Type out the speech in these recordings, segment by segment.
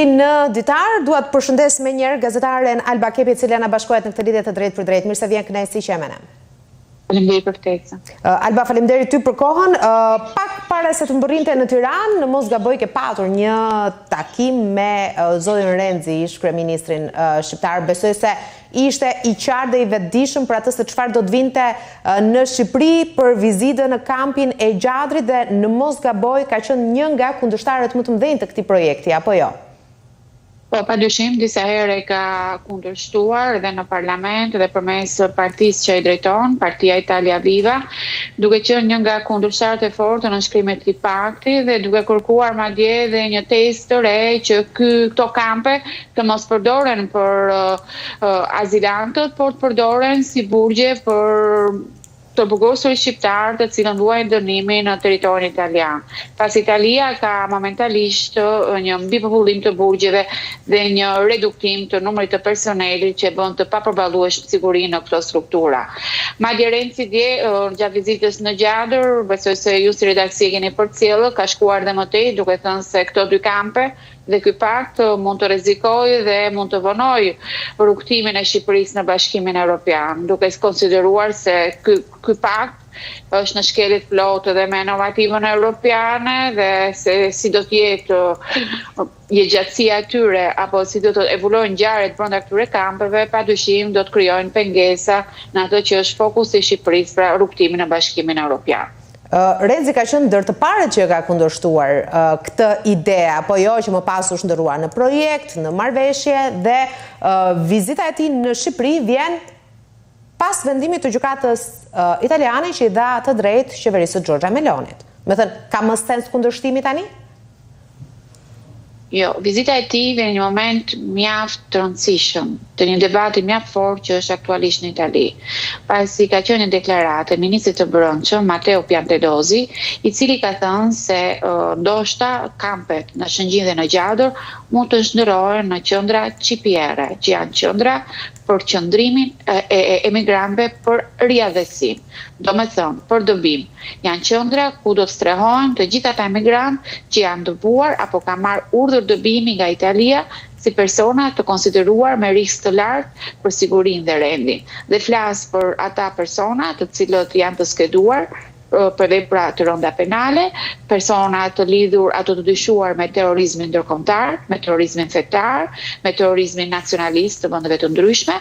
në ditar, dua të përshëndes me njerë gazetaren Alba Kepi, e cila na bashkohet në këtë lidhje të drejtë për drejtë. Mirë se vjen kënaqësi që me ne. Faleminderit për ftesën. Alba, faleminderit ty për kohën. Pak para se të mbërrinte në Tiranë, në mos gaboj ke patur një takim me zotin Renzi, ish kryeministrin shqiptar. Besoj se ishte i qartë dhe i vetëdijshëm për atë se çfarë do të vinte në Shqipëri për vizitën në kampin e Gjadrit dhe në mos gaboj ka qenë një nga kundërshtarët më të mëdhenj të këtij projekti, apo jo? Po, padyshim, disa herë ka kundërshtuar edhe në parlament dhe përmes partisë që i drejton, Partia Italia Viva, duke qenë një nga kundërshtarët e fortë në shkrimin e këtij pakti dhe duke kërkuar madje edhe një testë të re që këto kampe të mos përdoren për azilantët, por të përdoren si burgje për të burgosur shqiptar të cilën luajnë dënimin në territorin italian. Pas Italia ka momentalisht një mbipopullim të burgjeve dhe një reduktim të numrit të personelit që bën të papërballueshme sigurinë në këto struktura. Madje Renzi dje gjatë vizitës në Gjadër, besoj se ju si redaksi e keni përcjellë, ka shkuar dhe më tej duke thënë se këto dy kampe dhe ky pakt mund të rrezikojë dhe mund të vonojë rrugtimin e Shqipërisë në Bashkimin Evropian, duke konsideruar se ky pakt është në shkeljet plotë dhe me inovativën europiane dhe se si do të jetë jetëgjatësia e tyre apo si do të evoluojnë ngjarjet brenda këtyre kampeve, padyshim do të krijojnë pengesa në atë që është fokusi i Shqipërisë për rrugtimin në Bashkimin Evropian. Renzi ka qenë ndër të parët që ka kundërshtuar këtë ide, apo jo, që më pas u shndërruar në projekt, në marrëveshje dhe vizita e tij në Shqipëri vjen pas vendimit të gjykatës italiane që i dha të drejtë qeverisë së Giorgia Melonit. Me thënë, ka më sens kundërshtimi tani? Jo, vizita e tij vjen në një moment mjaft të rëndësishëm, të një debati mjaft fort që është aktualisht në Itali. Pasi ka qenë një deklaratë e ministrit të Brendshëm, Matteo Piantedosi, i cili ka thënë se ndoshta kampet në Shëngjin dhe në Gjadër mund të shndërrohen në qendra qipiere, që janë qendra për qëndrimin e emigrantëve për riadhesim. Do me thënë, për dëbim. Janë qendra ku do të strehohen të gjithë ata emigrantë që janë dëbuar apo kanë marrë urdhër dëbimi nga Italia si persona të konsideruar me risk të lartë për sigurinë dhe rendin. Dhe flas për ata persona të cilët janë të skeduar për vepra të rënda penale, persona të lidhur ato të dyshuar me terrorizmin ndërkombëtar, me terrorizmin fetar, me terrorizmin nacionalist të vendeve të ndryshme,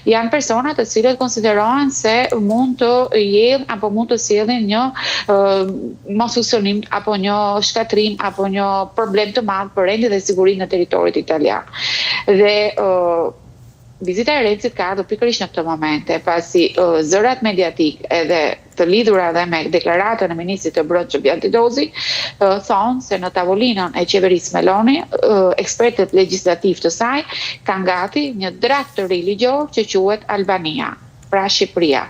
janë persona të cilët konsiderohen se mund të jenë apo mund të sjellin një mos funksionim apo një shkatrim apo një problem të madh për rendin dhe sigurinë në territorin italian. Dhe vizita e Renzit ka ardhur pikërisht në këtë momente, pasi zërat mediatik edhe të lidhura dhe me deklaratën e ministrit të Brendshëm Piantedosi thonë se në tavolinën e qeverisë Meloni, ekspertët legjislativ të saj kanë gati një draft të ri ligjor që quhet Albania, pra Shqipëria.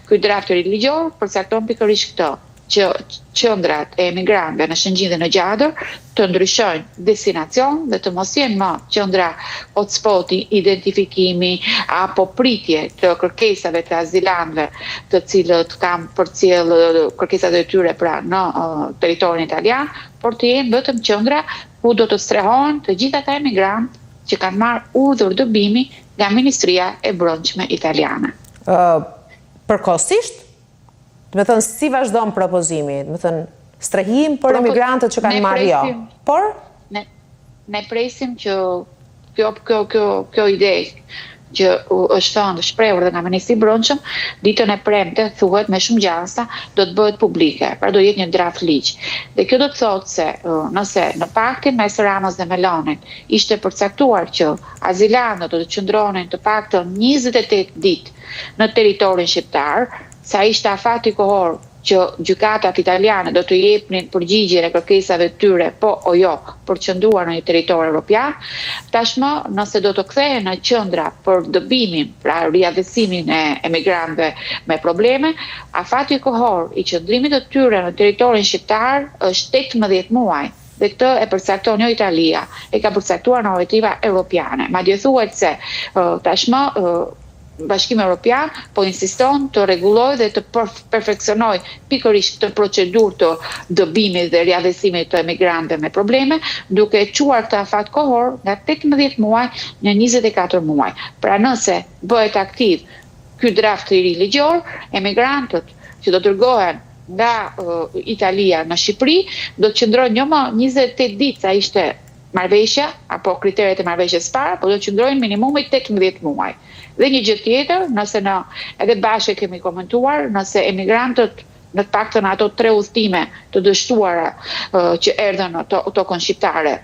Ky draft të ri ligjor përcakton pikërisht këtë, që qendrat e emigrantëve në Shëngjin dhe në Gjadër të ndryshojnë destinacion dhe të mos jenë më qendra hotspoti, identifikimi apo pritje të kërkesave të azilantëve të cilët kanë përcjell kërkesat e tyre pra në territorin italian, por të jenë vetëm qendra ku do të strehohen të gjithë ata emigrantë që kanë marrë urdhër dëbimi nga Ministria e Brendshme italiane. Përkohësisht? Me thënë, si vazhdon propozimi? Me thënë, strehim për emigrantët që kanë marrë jo. Por? Ne presim që kjo ide që është thënë shprehur dhe nga ministri i Brendshëm, ditën e premte thuhet me shumë gjasa do të bëhet publike, pra do jetë një draft ligj. Dhe kjo do të thotë se nëse në paktin mes Ramës dhe Melonit ishte përcaktuar që azilantët do të qëndronin të paktën 28 ditë në territorin shqiptar, sa ishte afati kohor që gjykatat italiane do të jepnin përgjigjen e kërkesave të tyre po o jo për të qëndruar në një territor evropian, tashmë nëse do të kthehen në qendra për dëbimin, pra riadhesimin e emigrantëve me probleme, afati kohor i qëndrimit të tyre në territorin shqiptar është 18 muaj. Dhe këtë e përcakton jo Italia, e ka përcaktuar normativa europiane. Madje thuhet se tashmë Bashkimi Evropian po insiston të rregullojë dhe të perfeksionojë pikërisht këtë procedurë të dëbimit dhe riavësimit të emigrantëve me probleme, duke çuar këtë afat kohor nga 18 muaj në 24 muaj. Pra nëse bëhet aktiv ky draft i ri ligjor, emigrantët që do dërgohen nga Italia në Shqipëri do të qëndrojnë jo më 28 ditë, sa ishte marrëveshja apo kriteret e marrëveshjes parë, po do të qëndrojnë minimumi 18 muaj. Dhe një gjë tjetër, nëse edhe bashkë kemi komentuar, nëse emigrantët në të paktën ato 3 udhëtime të dështuara që erdhën në tokën shqiptare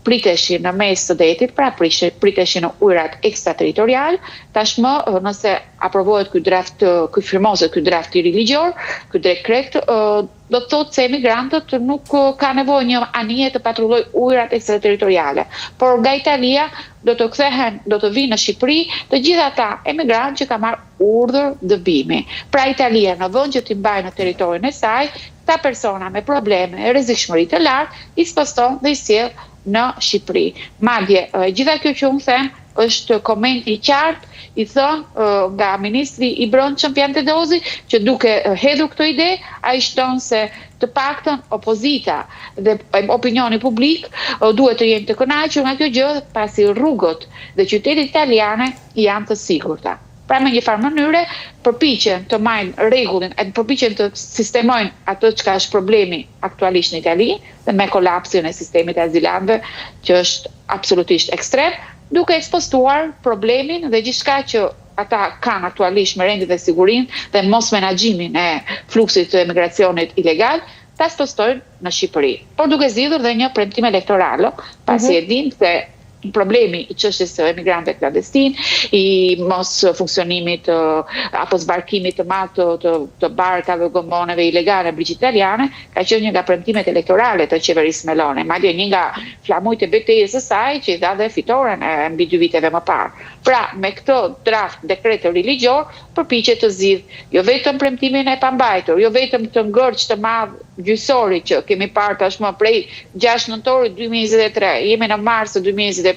priteshin në mes të detit, pra priteshin në ujrat ekstraterritorial, tashmë nëse aprovohet ky firmoset ky draft i ri ligjor, ky dekret do të thotë se emigrantët nuk ka nevojë një anije të patrulloj ujrat ekstraterritoriale, por nga Italia do të kthehen, do të vinë në Shqipëri të gjithë ata emigrantë që ka marrë urdhër dëbimi. Pra Italia në vend që t'i mbajë në territorin e saj, ta persona me probleme e rrezikshmëri të lartë i sposton dhe i sjell në Shqipëri. Madje gjitha kjo që unë them është koment i qartë i thënë nga ministri i brendshëm Piantedosi, që duke hedhur këtë ide, ai shton se të paktën opozita dhe opinioni publik duhet të jenë të kënaqur nga kjo gjë, pasi rrugët dhe qytetet italiane janë të sigurta. Pra me një farë mënyre përpiqen të marrin rregullin, përpiqen të sistemojnë atë çka është problemi aktualisht në Itali, dhe me kolapsin e sistemit azilantëve, që është absolutisht ekstrem, duke ekspostuar problemin dhe gjithçka që ata kanë aktualisht me rendin dhe sigurinë dhe mos menaxhimin e fluksit të emigracionit ilegal, ta spostojnë në Shqipëri. Por duke zgjidhur dhe një premtim elektoral, pasi e dinë se problemi i çështjes së emigrantëve klandestin, i mos funksionimit apo zbarkimit të madh të barkave, gomoneve ilegale në brigjet italiane, ka qenë një nga premtimet elektorale të qeverisë Meloni, madje një nga flamujt e betejës së saj që i dha dhe fitoren mbi 2 viteve më parë. Pra, me këtë draft dekret të ri ligjor, përpiqet të zgjidh jo vetëm premtimin e pambajtur, jo vetëm të ngërç të madh gjyqësori që kemi parë tashmë prej 6 nëntorit 2023, jemi në mars të 2025,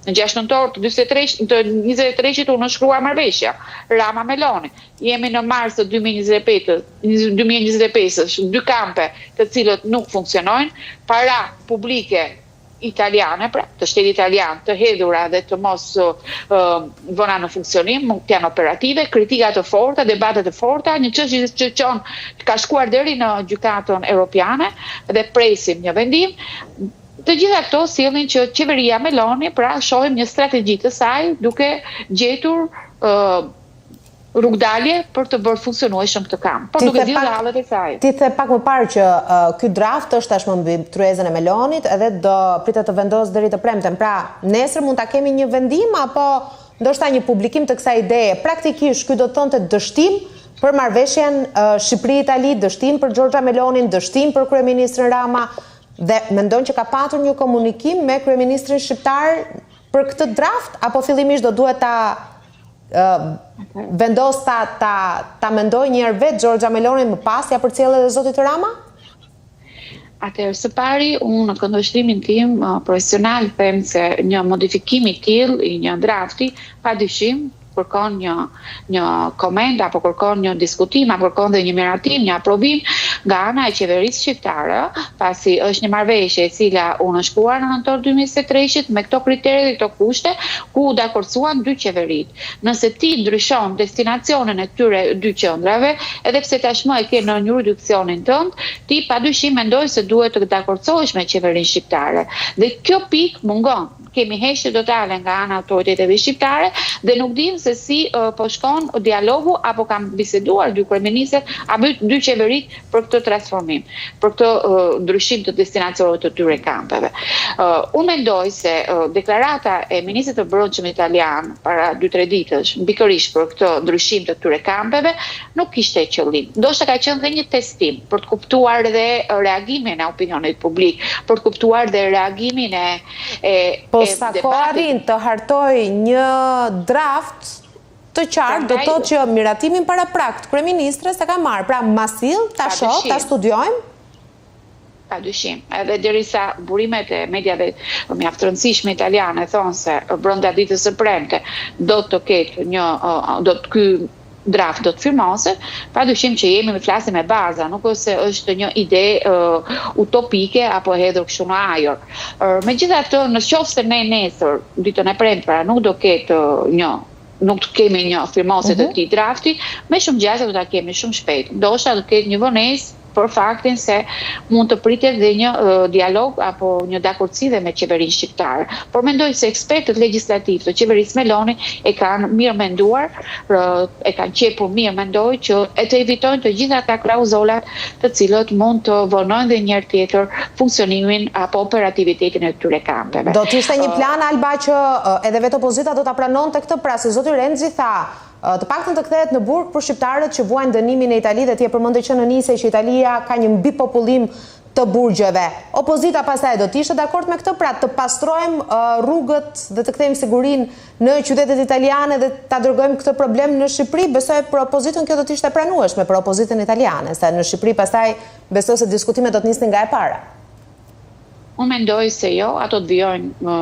në 6 nëntor të 2023 u nënshkrua marrëveshja Rama Meloni. Jemi në mars të 2025, 2 kampe të cilët nuk funksionojnë, para publike italiane, pra të shtetit italian, të hedhura dhe të mos vëna në funksionim, janë operative, kritika të forta, debate të forta, një çështje që ka shkuar deri në gjykatën europiane dhe presim një vendim. Të gjitha këto sillnin që qeveria Meloni, pra shohim një strategji të saj duke gjetur rrugdalje për të bërë funksionueshëm këtë kamp, por duke zgjidhur hallet e saj. Ti the pak më parë që ky draft është tashmë mbi tryezën e Melonit edhe do pritet të vendosë deri të premten. Pra, nesër mund ta kemi një vendim apo ndoshta një publikim të kësaj ideje. Praktikisht ky do të thonte dështim për marrëveshjen Shqipëri-Itali, dështim për Giorgia Melonin, dështim për kryeministrin Rama, dhe mendon që ka patur një komunikim me kryeministrin shqiptar për këtë draft, apo fillimisht do duhet ta vendos ta mendoj njëherë vetë Giorgia Meloni më pas ja përcjellë edhe zotit Rama? Atëherë, së pari, unë në këndvështrimin tim profesional them se një modifikim i tillë i një drafti padyshim kërkon një koment apo kërkon një diskutim apo kërkon dhe një miratim, një aprovim nga ana e qeverisë shqiptare, pasi është një marrëveshje e cila u nënshkruar në nëntor 2023 me këto kritere dhe këto kushte, ku u dakordsuan 2 qeverit. Nëse ti ndryshon destinacionin e këtyre 2 qendrave, edhe pse tashmë e ke në jurisdiksionin tënd, ti padyshim mendoj se duhet të dakordsohesh me qeverinë shqiptare. Dhe kjo pikë mungon. Kemi heshje totale nga ana autoriteteve shqiptare dhe nuk dim se si po shkon dialogu apo kanë biseduar 2 kryeministët apo 2 qeverit për këtë transformim, për këtë ndryshim të destinacioneve të tyre kampeve. Unë mendoj se deklarata e ministrit të brendshëm italian para 2-3 ditësh, pikërisht për këtë ndryshim të tyre kampeve, nuk kishte qëllim. Ndoshta ka qenë dhe një testim për të kuptuar dhe reagimin e opinionit publik, për të kuptuar dhe reagimin Po sa ko arrin të hartoj një draft të qartë, do të thotë që miratimin para prakt kryeministres e ka marrë, pra masill ta shoh, ta studiojmë? Padyshim. Edhe derisa burimet e mediave mjaft të rëndësishme italiane thonë se brenda ditës së premte do të ketë ky draft do të firmoset, padyshim që jemi me flasim me baza, nuk është një ide utopike apo hedhur kështu në ajër. Megjithatë, nëse ne nesër ditën e premte pra nuk do ketë nuk të kemi një firmose të këtij drafti, me shumë gjasa do ta kemi shumë shpejt. Ndoshta do të ketë një vonesë për faktin se mund të pritet dhe një dialog apo një dakordsi dhe me qeverinë shqiptare. Por mendoj se ekspertët legjislativ të qeverisë Meloni e kanë mirë menduar, e kanë qepur mirë, mendoj që të evitojnë të gjitha ata klauzolat të cilët mund të vonojnë dhe një herë tjetër funksionimin apo operativitetin e këtyre kampeve. Do të ishte një plan, Alba, që edhe vetë opozita do ta pranonte këtë, pra se zoti Renzi tha të paktën të kthehet në burg për shqiptarët që vuajnë dënimin e Italisë, dhe ti e përmendë që në nisje që Italia ka një mbipopullim të burgjeve. Opozita pastaj do të ishte dakord me këtë, pra të pastrojmë rrugët dhe të kthejmë sigurinë në qytetet italiane dhe ta dërgojmë këtë problem në Shqipëri. Besoj për opozitën kjo do të ishte pranueshme, për opozitën italiane, se në Shqipëri pastaj besoj se diskutimet do të nisnin nga e para. Unë mendoj se jo, ato të vijojnë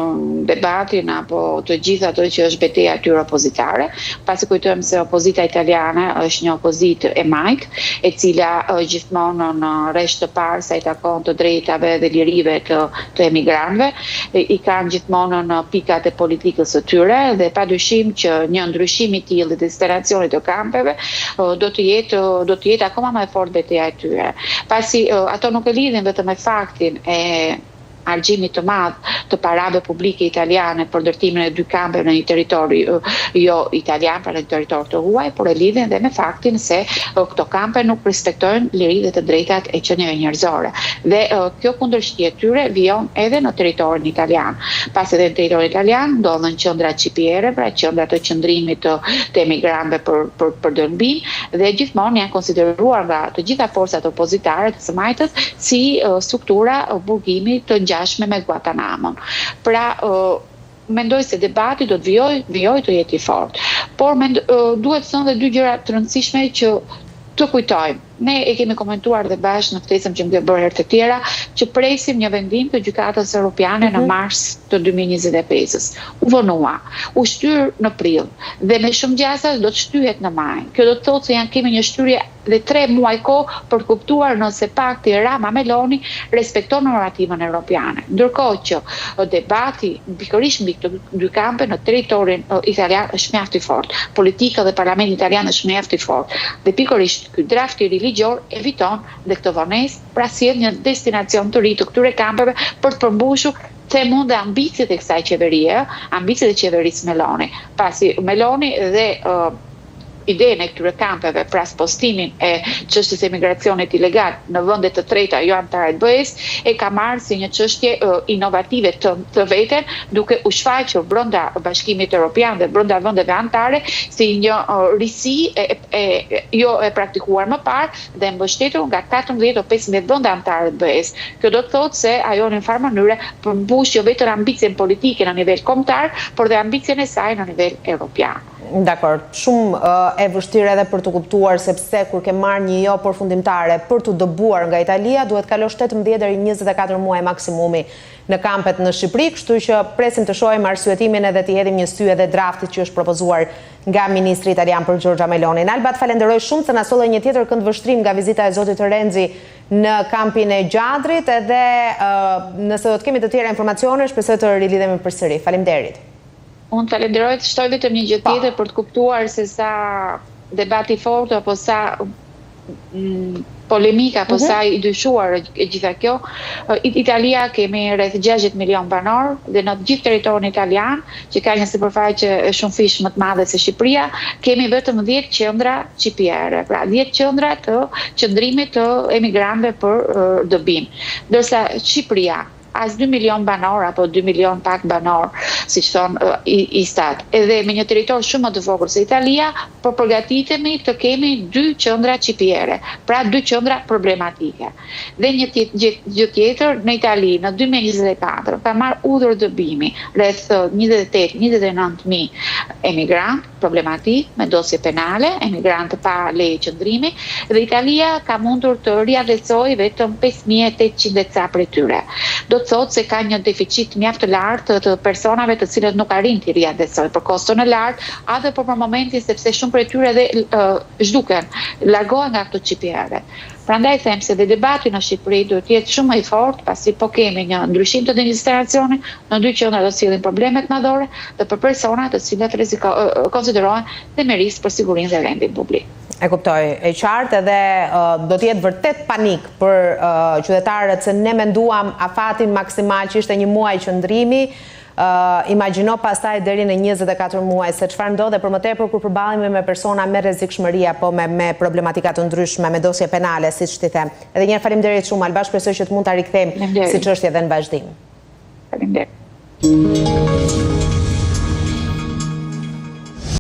debatin apo të gjithë ato që është betejë atyre opozitare, pasi kujtojmë se opozita italiane është një opozitë e majtë, e cila gjithmonë në rresht të parë sa i takon të drejtave dhe lirive të emigrantëve, i kanë gjithmonë në pikat e politikës së tyre, dhe padyshim që një ndryshim i tillë dhe instalacioni të kampeve do të jetë akoma më e fortë betejë e tyre. Pasi ato nuk e lidhin vetëm me faktin e argjimit të madh të parave publike italiane për ndërtimin e dy kampeve në një territor jo italian, pra në një territor të huaj, por e lidhen dhe me faktin se këto kampe nuk respektojnë liritë dhe të drejtat e qenieve njerëzore. Dhe kjo kundërshtie e tyre vijon edhe në territorin italian. Pasi edhe në territorin italian ndodhen qendra qipiere, pra qendra të qëndrimit të emigrantëve për dënbim, dhe gjithmonë janë konsideruar nga të gjitha forcat opozitare të së majtës si struktura burgimi të ngjashme me Guantanamon. Pra, mendoj se debati do të vijojë të jetë i fortë. Por duhet të thonë dhe dy gjëra të rëndësishme që të kujtojmë. Ne e kemi komentuar dhe bashkë në ftesën që më ke bërë herë të tjera, që presim një vendim të Gjykatës Europiane në mars të 2025-s. U vonua, u shtyr në prill, dhe me shumë gjasa do të shtyhet në maj. Kjo do të thotë se kemi një shtyrie dhe 3 muaj kohë për të kuptuar nëse pakti Rama-Meloni respekton normativën europiane. Ndërkohë që debati pikërisht mbi këto dy kampe në territorin italian është mjaft i fortë. Politika dhe parlamenti italian është mjaft i fortë. Dhe pikërisht ky draft i ligjor eviton dhe këtë vonesë, pra sjell një destinacion të ri të këtyre kampeve për të përmbushur mund dhe ambicjet e kësaj qeverie, ambicjet e qeverisë Meloni. Pasi Meloni dhe idenë e këtyre kampeve, pra spostimin e çështjes së emigracionit ilegal në vende të treta jo anëtare të BE-s, e ka marrë si një çështje inovative të veten, duke u shfaqur brenda Bashkimit Evropian dhe brenda vendeve anëtare si një risi jo e praktikuar më parë dhe mbështetur nga 14 o 15 vende anëtare të BE-s. Kjo do të thotë se ajo në farë mënyrë përmbush jo vetëm ambicien politike në nivel kombëtar, por dhe ambicien e saj në nivel evropian. Dakor, shumë e vështirë edhe për të kuptuar, sepse kur ke marrë një jo përfundimtare për të dëbuar nga Italia, duhet kalosh 18 deri 24 muaj maksimumi në kampet në Shqipëri, kështu që presim të shohim arsyetimin edhe të hedhim një sy edhe draftit që është propozuar nga ministri italian për Giorgia Meloni. Alba, të falenderoj shumë se na solle një tjetër këndvështrim nga vizita e zotit Renzi në kampin e Gjadrit, edhe nëse do të kemi të tjera informacione, shpresoj të rilidhemi përsëri. Faleminderit. Unë falenderoj, të shtoj vetëm një gjë tjetër për të kuptuar se sa debati fort apo sa polemika apo sa i dyshuar e gjitha kjo. Italia kemi rreth 60 milion banor dhe në gjithë territorin italian, që ka një sipërfaqe shumë fish më të madhe se Shqipëria, kemi vetëm 10 qendra qipiere, pra 10 qendra të qëndrimit të emigrantëve për dëbim. Ndërsa Shqipëria as 2 milion banor apo 2 milion pak banor, si që thonë Istat. Edhe me një territor shumë më të vogël se Italia, por përgatitemi të kemi 2 qendra qipiere, pra 2 qendra problematike. Dhe një gjë tjetër, në Itali në 2024 ka marrë udhër dëbimi rreth 28-29.000 emigrant, problematik me dosje penale, emigrantë pa leje qëndrimi, dhe Italia ka mundur të riadhecojë vetëm 5.800 ca prej tyre. Do të thotë se ka një deficit mjaft të lartë të personave të cilët nuk arrin të riadhecojnë për koston e lartë, edhe për momentin sepse shumë prej tyre dhe zhduken, largohen nga këto QPR-e. Prandaj them se dhe debati në Shqipëri duhet të jetë shumë i fortë, pasi po kemi një ndryshim të administracionit, në dy qendra do sillin problemet madhore dhe për persona të cilët konsiderohen themerisë për sigurinë dhe rendin publik. E kuptoj, e qartë edhe do të jetë vërtet panik për qytetarët se ne menduam afatin maksimal që ishte një muaj qëndrimi, imagjino pastaj deri në 24 muaj se çfarë ndodhe për më tepër kur përballemi me persona me rrezikshmëri apo me problematika të ndryshme, me dosje penale, siç ti them. Edhe një herë faleminderit shumë Albash, shpresoj që të mund ta rikthejmë si çështje edhe në vazhdim. Faleminderit.